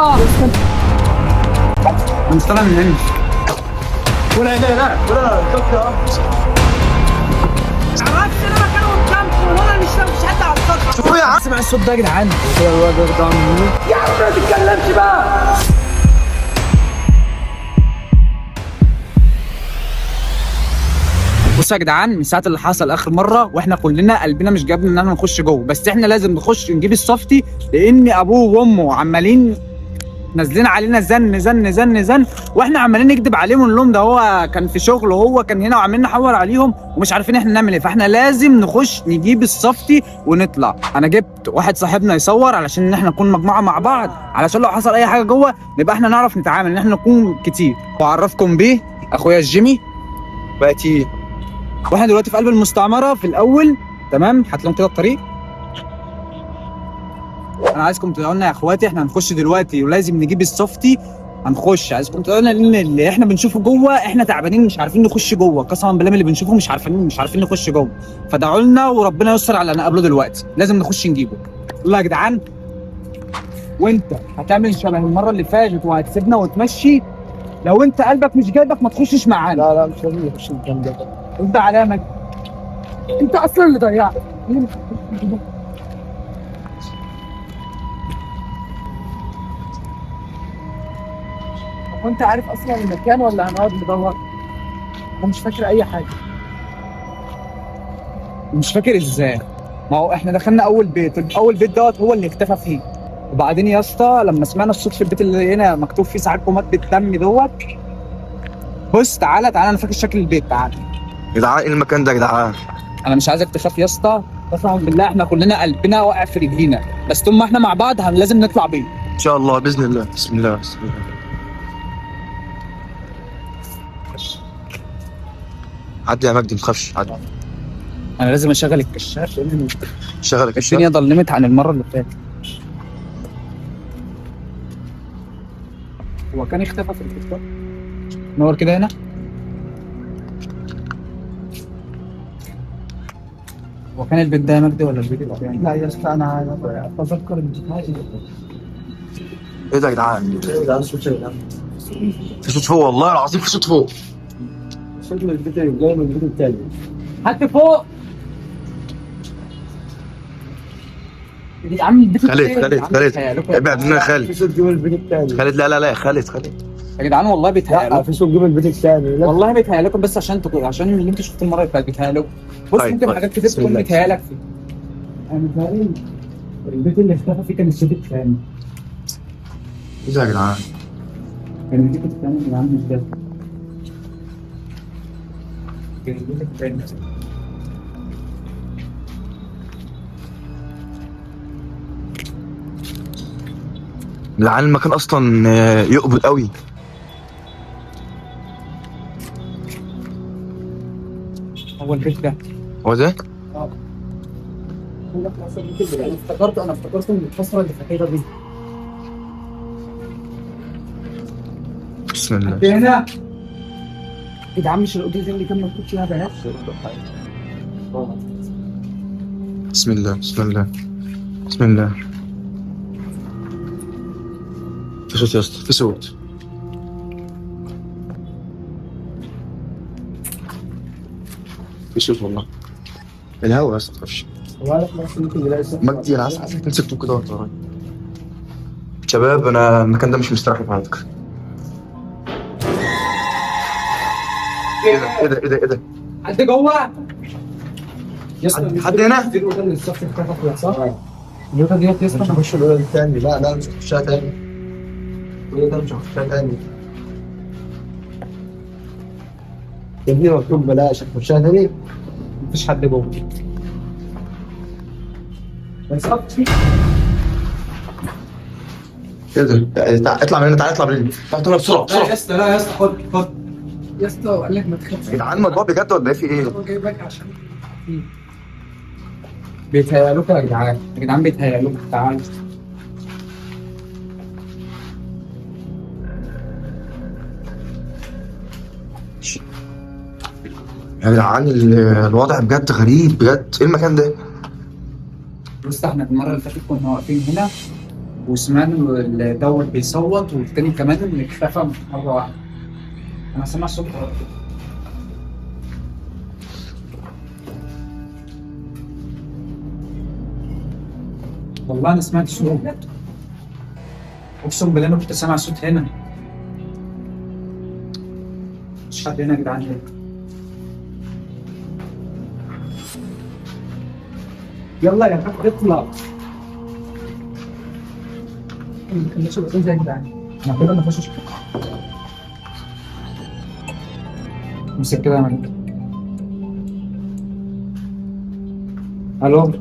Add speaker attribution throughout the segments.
Speaker 1: مش طالع من هنا.
Speaker 2: ولا شفت
Speaker 3: عرفت انا مكانه قدامكم وانا مش حد على السطح.
Speaker 2: شوفوا يا عم.
Speaker 1: سمع الصوت ده يا جدعان؟
Speaker 3: يا عم ما تتكلمش بقى.
Speaker 1: بصوا يا جدعان، من ساعه اللي حصل اخر مره واحنا كلنا قلبنا مش جابنا ان احنا نخش جوه، بس احنا لازم نخش نجيب الصفتي لان ابوه وامه عمالين نازلين علينا زن زن زن زن، واحنا عمالين نكذب عليهم ونقول لهم ده هو كان في شغل وهو كان هنا وعمالين نحور عليهم ومش عارفين احنا نعمل ايه، فاحنا لازم نخش نجيب الصفتي ونطلع. انا جبت واحد صاحبنا يصور علشان احنا نكون مجموعه مع بعض، علشان لو حصل اي حاجه جوه نبقى احنا نعرف نتعامل، ان احنا نكون كتير. واعرفكم بيه اخويا الجيمي
Speaker 2: بقتي.
Speaker 1: واحنا دلوقتي في قلب المستعمره في الاول. تمام، هات لهم كده الطريق. انا عايزكم تقولوا لنا يا اخواتي احنا هنخش دلوقتي ولازم نجيب الصفتي. هنخش، عايزكم تقولوا لنا ان اللي احنا بنشوفه جوه احنا تعبانين مش عارفين نخش جوه، قسما بالله من اللي بنشوفه مش عارفين نخش جوه، فدعوا لنا وربنا يستر على اللي هنقابله دلوقتي، لازم نخش نجيبه. يلا يا جدعان، وانت هتعمل شبه المره اللي فاتت وهتسيبنا وتمشي. لو انت قلبك مش جايبك ما تخشش معانا.
Speaker 2: لا مش لازم نخش الكلام ده.
Speaker 1: انت علامك، انت اصلا اللي ضيعت. وانت عارف اصلا المكان ولا هنقعد ندور؟ انا مش فاكر اي حاجه. مش فاكر ازاي؟ ما هو احنا دخلنا اول بيت دوت هو اللي اختفى فيه، وبعدين يا اسطى لما سمعنا الصوت في البيت اللي هنا مكتوب فيه ساعتكم مات بالدم دوت. بص تعالى انا فاكر شكل البيت. تعالى
Speaker 2: يا جدعان، ايه المكان ده يا جدعان؟
Speaker 1: انا مش عايزك تخاف يا اسطى، قسما بالله احنا كلنا قلبنا واقع في رجلينا، بس طول ما احنا مع بعض لازم نطلع بيه
Speaker 2: ان شاء الله باذن الله. بسم الله بسم الله. عدي يا مجدي، ما تخافش، عدي.
Speaker 1: انا لازم اشغل الكشاف لان
Speaker 2: شغل الكشاف.
Speaker 1: الدنيا ضلمت عن المره اللي فاتت. هو كان اختفى في البيت. نور كده هنا. هو كان البيت ده يا مجدي ولا البيت الثاني؟
Speaker 3: لا يا اسطى انا اتذكر الحاجه.
Speaker 2: ايه ده يا جدعان؟
Speaker 3: ايه ده صوت ايه ده؟
Speaker 2: في صوت فوق، والله العظيم في صوت فوق.
Speaker 3: صوت من البيت اللي جاي من البيت التاني.
Speaker 1: حد فوق يا عم. البيت
Speaker 2: خالد ابعد مننا يا
Speaker 3: في
Speaker 2: خالد.
Speaker 3: صوت جه من البيت التاني.
Speaker 2: خالد لا يا خالد.
Speaker 1: يا جدعان والله بيتهيأ
Speaker 3: لا
Speaker 1: لكم،
Speaker 3: في صوت جه من البيت التاني.
Speaker 1: والله بيتهيأ لكم، بس عشان اللي انتوا شفتوه المره اللي فاتت بيتهيأ لكم. بص
Speaker 2: طيب،
Speaker 1: ممكن
Speaker 2: طيب.
Speaker 1: حاجات كتير
Speaker 2: بسم
Speaker 1: تكون
Speaker 2: الله.
Speaker 1: بيتهيأ لك فيه. انا متهيألي البيت اللي اختفى فيه كان البيت الثاني.
Speaker 2: ايه ده يا جدعان؟
Speaker 1: كان البيت الثاني اللي عامل ازاي؟ كان البيت الثاني.
Speaker 2: جدعان المكان اصلا يقبض قوي.
Speaker 1: هو البيت ده.
Speaker 2: هو ده؟
Speaker 1: اه. انا افتكرت من الفتره اللي فاتت دي.
Speaker 2: بسم الله.
Speaker 1: هنا يا جدعان، مش الاوضه اللي كان مكتوب فيها بنات؟
Speaker 2: بسم الله بسم الله بسم الله. في صوت يا اسطى، في صوت. في صوت والله. الهوا يا اسطى، ما تخافش. مجدي انا عايزك تمسك كده وانت ورايا. شباب انا المكان ده مش مستريح على فكره. ايه ده؟
Speaker 1: حد جوه؟
Speaker 2: حد هنا؟
Speaker 1: دي الاوضه اللي الصف اتفتح فيها صح؟ الاوضه ديت يا اسطى.
Speaker 3: مش هخش الاولى الثاني. لا مش هخشها تاني. الاولى مش هخشها تاني. يا ابني مكتوب بلاش هتخشها تاني.
Speaker 1: مفيش حد جوه. بس
Speaker 2: ايه ده؟ اطلع من هنا، تعالى اطلع من هنا. تعالى بسرعه
Speaker 1: لا يا اسطى، خد يا اسطى، قال لك ما تخافش.
Speaker 2: يا جدعان الموضوع بجد ولا ايه؟ في ايه؟
Speaker 1: هو جايبك عشان بيتهيأ لكم يا جدعان بيتهيأ لكم. تعالوا
Speaker 2: يا جدعان الوضع بجد غريب بجد. ايه المكان ده؟
Speaker 1: بص، احنا المره اللي فاتت كنا واقفين هنا وسمعنا الدور بيصوت، والتاني كمان اختفى مره واحده. انا سامع صوت والله انا سمعت صوت، اقسم بالله انا كنت سامع صوت هنا. مش حد هنا يا جدعان هنا. يلا يا جدعان اطلع. الناس بتقول زي يا جدعان انا كده نخش. امسك كده يا ملك. الو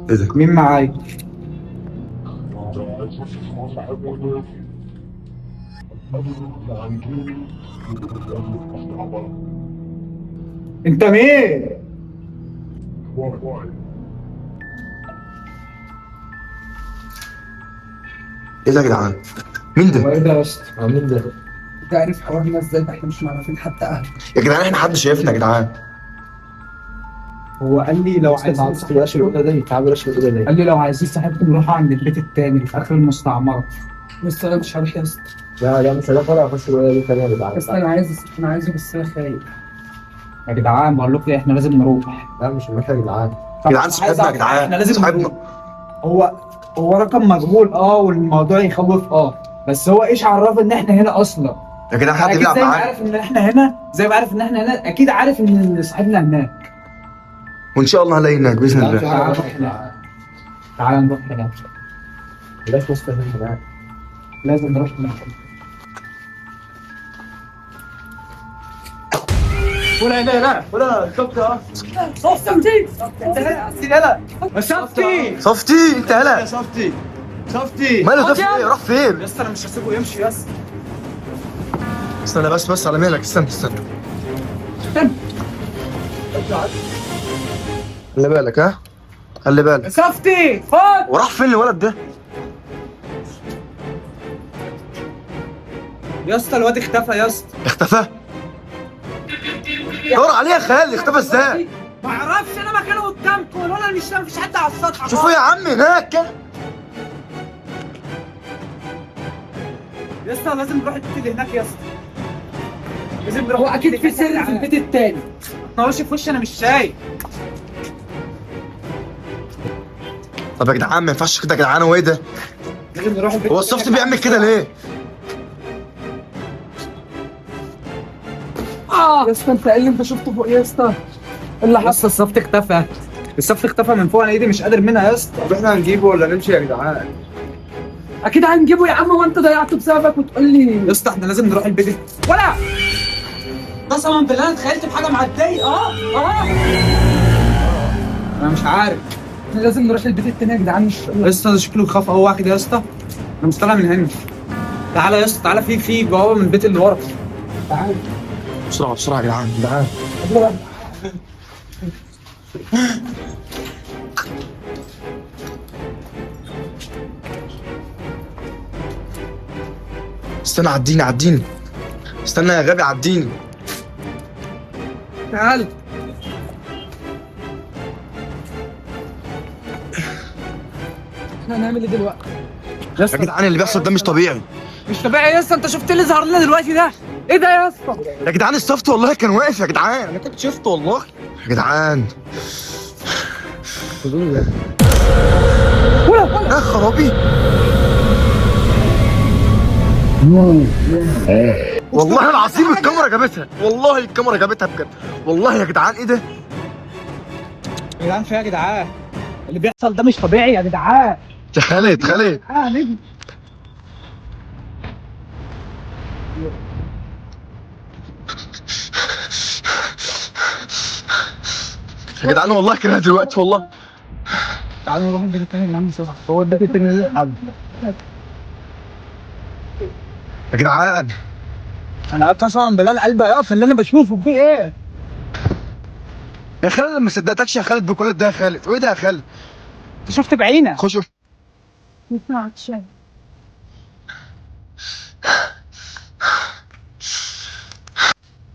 Speaker 2: ايه ده؟
Speaker 1: مين معايا؟ انت مين؟
Speaker 2: ايه ده يا جدعان؟ مين
Speaker 1: هو
Speaker 2: ده؟
Speaker 1: ايه ده يا اسطى؟
Speaker 3: عاملين ده.
Speaker 1: انت عارف حوارنا ازاي؟ احنا مش معرفين حتى اهل.
Speaker 2: يا جدعان احنا حد شايفنا يا جدعان؟
Speaker 1: هو قال لي لو
Speaker 3: عايز
Speaker 1: عايزين
Speaker 3: بلاش الأولى دي، تعال بلاش الأولى دي.
Speaker 1: قال لي لو عايزين صاحبكم نروحوا عند البيت التاني اللي في اخر المستعمره. بس انا مش هروح يا اسطى.
Speaker 3: لا مش هروح ولا اخش الأولى دي تانية يا جدعان.
Speaker 1: بس انا عايزه بس انا خايف. يا جدعان بقول لكم احنا لازم نروح.
Speaker 3: لا مش هنروح يا جدعان.
Speaker 2: يا جدعان صاحبنا يا جدعان،
Speaker 1: احنا لازم
Speaker 2: صاحبنا.
Speaker 1: نروح. هو رقم مجهول والموضوع يخوف بس هو ايش عرف ان احنا هنا اصلا؟
Speaker 2: يا جدعان حد
Speaker 1: اكيد
Speaker 2: بيلعب
Speaker 1: زي ما
Speaker 2: معانا،
Speaker 1: عارف ان احنا هنا، زي ما عارف ان احنا هنا اكيد عارف ان صاحبنا هناك.
Speaker 2: وان شاء الله هنلاقي هناك باذن الله.
Speaker 1: تعال نروح هناك.
Speaker 3: بلاش مستفيد هناك.
Speaker 1: لازم نروح هناك. ولا صفتي
Speaker 2: صفتي انت هلا
Speaker 1: صفتي
Speaker 2: ماله ده؟ في ايه؟ راح فين؟
Speaker 1: يا اسطى انا مش هسيبه يمشي يا اسطى.
Speaker 2: استنى بس على مهلك، استنى خلي بالك، ها خلي بالك.
Speaker 1: صفتي خد.
Speaker 2: وراح فين الولد ده؟
Speaker 1: يا اسطى الواد اختفى يا اسطى.
Speaker 2: اختفى؟ دور عليه يا خالد، اختفى ازاي؟
Speaker 1: ما اعرفش انا مكانه قدامكم ولا مش مفيش حد على السطح.
Speaker 2: شوفوا يا عم هناك كده.
Speaker 1: يا اسطى لازم نروح البيت اللي هناك يا اسطى. لازم نروح. هو اكيد في سر في البيت التاني. ما هوش في وشي انا مش شايف.
Speaker 2: طب يا جدعان ما ينفعش كده يا جدعان، هو ايه ده؟
Speaker 1: لازم نروح البيت.
Speaker 2: هو الصفت بيعمل كده ليه؟
Speaker 1: يا اسطى انت ايه اللي انت شفته فوق يا اسطى؟ اللي حصل الصفت اختفى. الصفت اختفى من فوق، انا ايدي مش قادر منها يا اسطى.
Speaker 3: طب احنا هنجيبه ولا نمشي يا جدعان؟
Speaker 1: اكيد هنجيبه يا عم، وانت ضيعته بسببك وتقول لي يا اسطى احنا لازم نروح البيت. ولا قسما بالله انا تخيلت بحاجه معديه. انا مش عارف. احنا لازم نروح البيت التاني يا جدعان. مش يا اسطى ده شكله يخاف قوي واحد يا اسطى. انا مش طالع من هنا. تعالى يا اسطى تعالى، في بوابه من البيت اللي ورا. تعالى
Speaker 2: بسرعة يا جدعان. استنى عديني. استنى يا غبي عديني.
Speaker 1: تعالى. احنا هنعمل ايه دلوقتي؟
Speaker 2: يا جدعان اللي بيحصل ده مش طبيعي.
Speaker 1: مش طبيعي يا اسطى. انت شفت اللي ظهر لنا دلوقتي ده؟ ايه ده يا اسطى؟
Speaker 2: يا جدعان الصفت والله كان واقف يا جدعان، انا كنت شفته والله يا جدعان. يا خرابي والله العظيم الكاميرا جابتها، والله الكاميرا جابتها بجد والله يا جدعان. ايه ده
Speaker 1: يا جدعان؟ في يا جدعان اللي بيحصل ده مش طبيعي يا جدعان.
Speaker 2: يا خالد؟
Speaker 1: نجم.
Speaker 2: يا جدعان والله كده دلوقتي والله.
Speaker 1: تعالوا نروح البيت التاني اللي عم صبح. هو البيت التاني ده حد.
Speaker 2: يا جدعان
Speaker 1: انا قسما بالله القلب هيقف اللي انا بشوفه. فيه ايه؟
Speaker 2: يا خالد ما صدقتكش يا خالد بكل ده يا خالد. وايه ده يا خالد؟
Speaker 1: انت شفت بعينك؟
Speaker 2: خش شوف.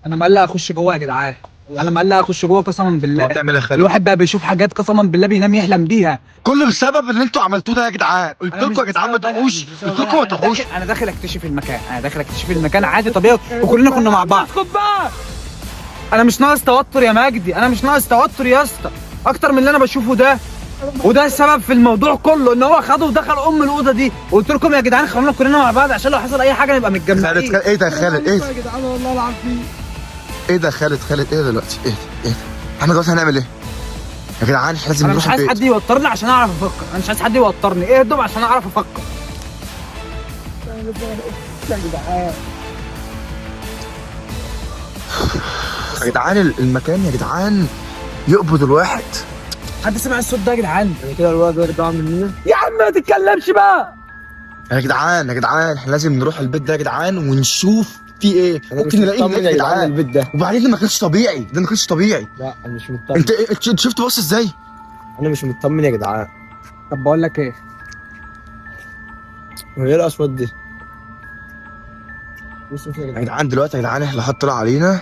Speaker 1: انا مقلق اخش جوه يا جدعان. انا ما قال لها اخش جوه قسما بالله.
Speaker 2: بتعمل ايه يا خالد؟
Speaker 1: الواحد بقى بيشوف حاجات قسما بالله بينام يحلم بيها.
Speaker 2: كله بسبب اللي انتوا عملتوه ده يا جدعان. قلت لكم يا جدعان ما تروحوش، قلت لكم ما تروحوش.
Speaker 1: انا داخل اكتشف المكان، انا داخل اكتشف المكان عادي طبيعي وكلنا كنا مع بعض. خد بقى، انا مش ناقص توتر يا مجدي، انا مش ناقص توتر يا اسطى اكتر من اللي انا بشوفه ده. وده السبب في الموضوع كله، ان هو خده ودخل الاوضه دي. وقلت لكم يا جدعان خلونا كلنا مع بعض عشان لو حصل اي حاجه نبقى متجمعين.
Speaker 2: خالد ايه ده يا خالد؟ ايه
Speaker 1: يا جدعان والله العظيم
Speaker 2: ايه ده يا خالد؟ خالد ايه دلوقتي؟ ايه ده؟ احنا دلوقتي هنعمل ايه؟ يا جدعان احنا لازم
Speaker 1: انا مش
Speaker 2: نروح
Speaker 1: عايز
Speaker 2: البيت.
Speaker 1: حد يوترني عشان اعرف افكر، انا مش عايز حد يوترني، اهدوا عشان اعرف افكر.
Speaker 2: يا جدعان المكان يا جدعان يقبض الواحد.
Speaker 1: حد سمع الصوت ده يا جدعان؟
Speaker 3: يعني كده الواد ضاع مننا.
Speaker 1: يا عم ما تتكلمش بقى.
Speaker 2: يا جدعان احنا لازم نروح البيت ده يا جدعان ونشوف في ايه. ممكن نلاقيه هناك يا جدعان.
Speaker 3: البيت ده
Speaker 2: وبعدين ده ما كانش طبيعي، ده ما كانش طبيعي.
Speaker 3: لا انا مش مطمن.
Speaker 2: انت شفت بص ازاي؟
Speaker 3: انا مش مطمن يا جدعان.
Speaker 1: طب بقول لك ايه،
Speaker 3: وايه الاصوات دي؟
Speaker 2: يا جدعان دلوقتي يا جدعان احنا حط طلع علينا.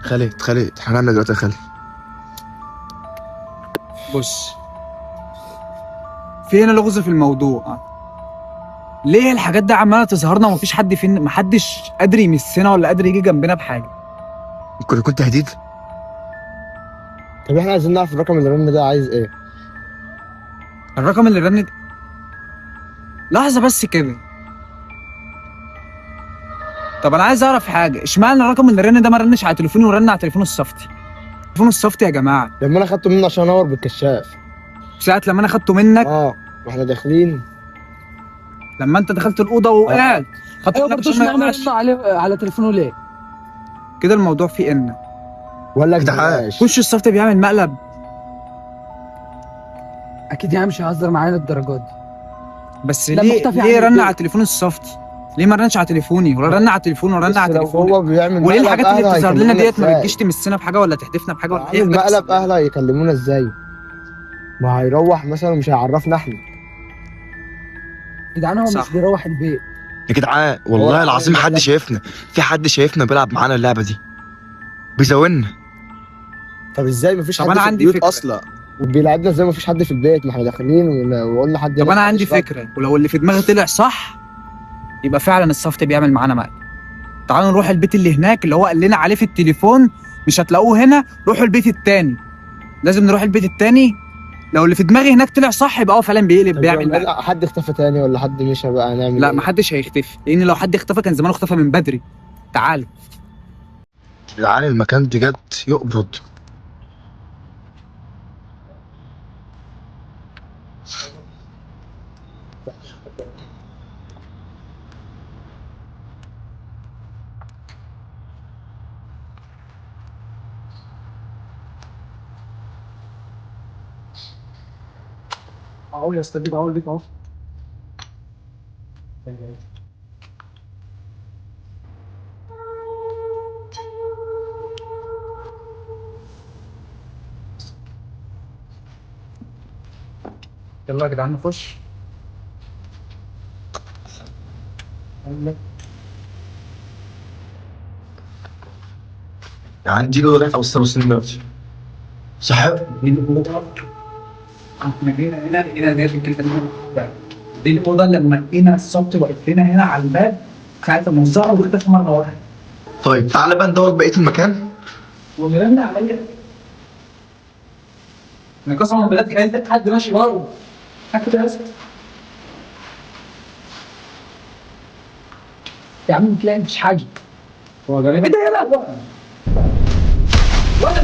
Speaker 2: خالد احنا هنعمل دلوقتي يا خالد.
Speaker 1: بص، في هنا لغز في الموضوع. ليه الحاجات دي عماله تظهرنا ومفيش حد فين، محدش قادر يمسنا ولا قادر يجي جنبنا بحاجه؟
Speaker 2: ممكن يكون تهديد.
Speaker 3: طب احنا عايزين نعرف الرقم اللي رن ده عايز ايه؟
Speaker 1: الرقم اللي رنت، لحظه بس كده. طب انا عايز اعرف حاجه، اشمعنى الرقم اللي رن ده ما رنش على تليفوني ورن على تليفون الصفتي؟ تليفون الصفتي يا جماعه
Speaker 3: لما انا خدته منه عشان انور بالكشاف.
Speaker 1: ساعه لما انا خدته منك،
Speaker 3: واحنا داخلين
Speaker 1: لما انت دخلت الاوضه وقعد خدته منك عشان ما يقعش
Speaker 4: على تليفونه ليه؟
Speaker 1: كده الموضوع فيه ان
Speaker 3: ولا
Speaker 2: جدعان.
Speaker 3: جدعان
Speaker 1: وش الصفتي بيعمل مقلب.
Speaker 4: اكيد يعني مش هيهزر معانا الدرجات دي.
Speaker 1: بس
Speaker 4: لا،
Speaker 1: ليه
Speaker 4: مختفي
Speaker 1: ليه
Speaker 4: عن
Speaker 1: رن
Speaker 4: البيت.
Speaker 1: على تليفون الصفتي؟ ليه ما رنش على تليفوني ولا رن على تليفوني ولا رن على تليفوني؟
Speaker 3: هو بيعمل
Speaker 1: وليه
Speaker 3: مقلب
Speaker 1: الحاجات اللي
Speaker 3: أهله
Speaker 1: بتظهر لنا
Speaker 3: هيكلمونا
Speaker 1: ديت ما
Speaker 3: إزاي؟
Speaker 1: بتجيش تمسنا بحاجه ولا تحدفنا بحاجه ولا اي
Speaker 3: عامل
Speaker 1: حاجه؟
Speaker 3: مقلب اهله هيكلمونا ازاي؟ ما هيروح مثلا مش هيعرفنا احنا.
Speaker 4: يا جدعان هو
Speaker 1: صح.
Speaker 4: مش بيروح البيت.
Speaker 2: يا جدعان والله العظيم حد شايفنا، في حد شايفنا بيلعب معانا اللعبه دي بيزاولنا.
Speaker 3: طب ازاي مفيش
Speaker 1: طب
Speaker 3: حد
Speaker 1: أنا
Speaker 3: في
Speaker 1: عندي
Speaker 3: البيوت
Speaker 1: فكرة.
Speaker 3: اصلا؟ وبيلعبنا ازاي مفيش حد في البيت؟ ما احنا داخلين وقلنا حد
Speaker 1: طب
Speaker 3: هناك
Speaker 1: انا عندي
Speaker 3: محدش
Speaker 1: فكره، ولو اللي في دماغي طلع صح يبقى فعلا الصفتي بيعمل معانا مقلب. تعالوا نروح البيت اللي هناك اللي هو قال لنا عليه في التليفون، مش هتلاقوه هنا، روحوا البيت التاني. لازم نروح البيت التاني، لو اللي في دماغي هناك طلع صح يبقى هو فعلا بيقلب
Speaker 3: طب
Speaker 1: بيعمل
Speaker 3: لو
Speaker 1: مقلب.
Speaker 3: حد اختفى تاني ولا حد مشى بقى هنعمل
Speaker 1: لا
Speaker 3: ايه؟
Speaker 1: محدش هيختفي، لان لو حد اختفى كان زمانه اختفى من بدري. تعالوا.
Speaker 2: يا جدعان المكان بجد يقبض.
Speaker 4: اهو يا اسطى بيك اهو بيك اهو.
Speaker 1: يلا يا جدعان نخش.
Speaker 2: يا جدعان دي جوه ريحه بص دلوقتي. صح.
Speaker 1: احنا جينا هنا دي الاوضه اللي لما لقينا الصبت واقف لنا هنا على الباب ساعه ما وزعوا واختفى مره واحده.
Speaker 2: طيب تعالى بقى ندور بقيه المكان.
Speaker 1: ومرن عليا. انا قسما بالله كان حد ماشي بره. حكيت يا اسطى.
Speaker 4: يا عم تلاقي مفيش حاجه.
Speaker 1: هو جاي ايه ده يلا؟ ولا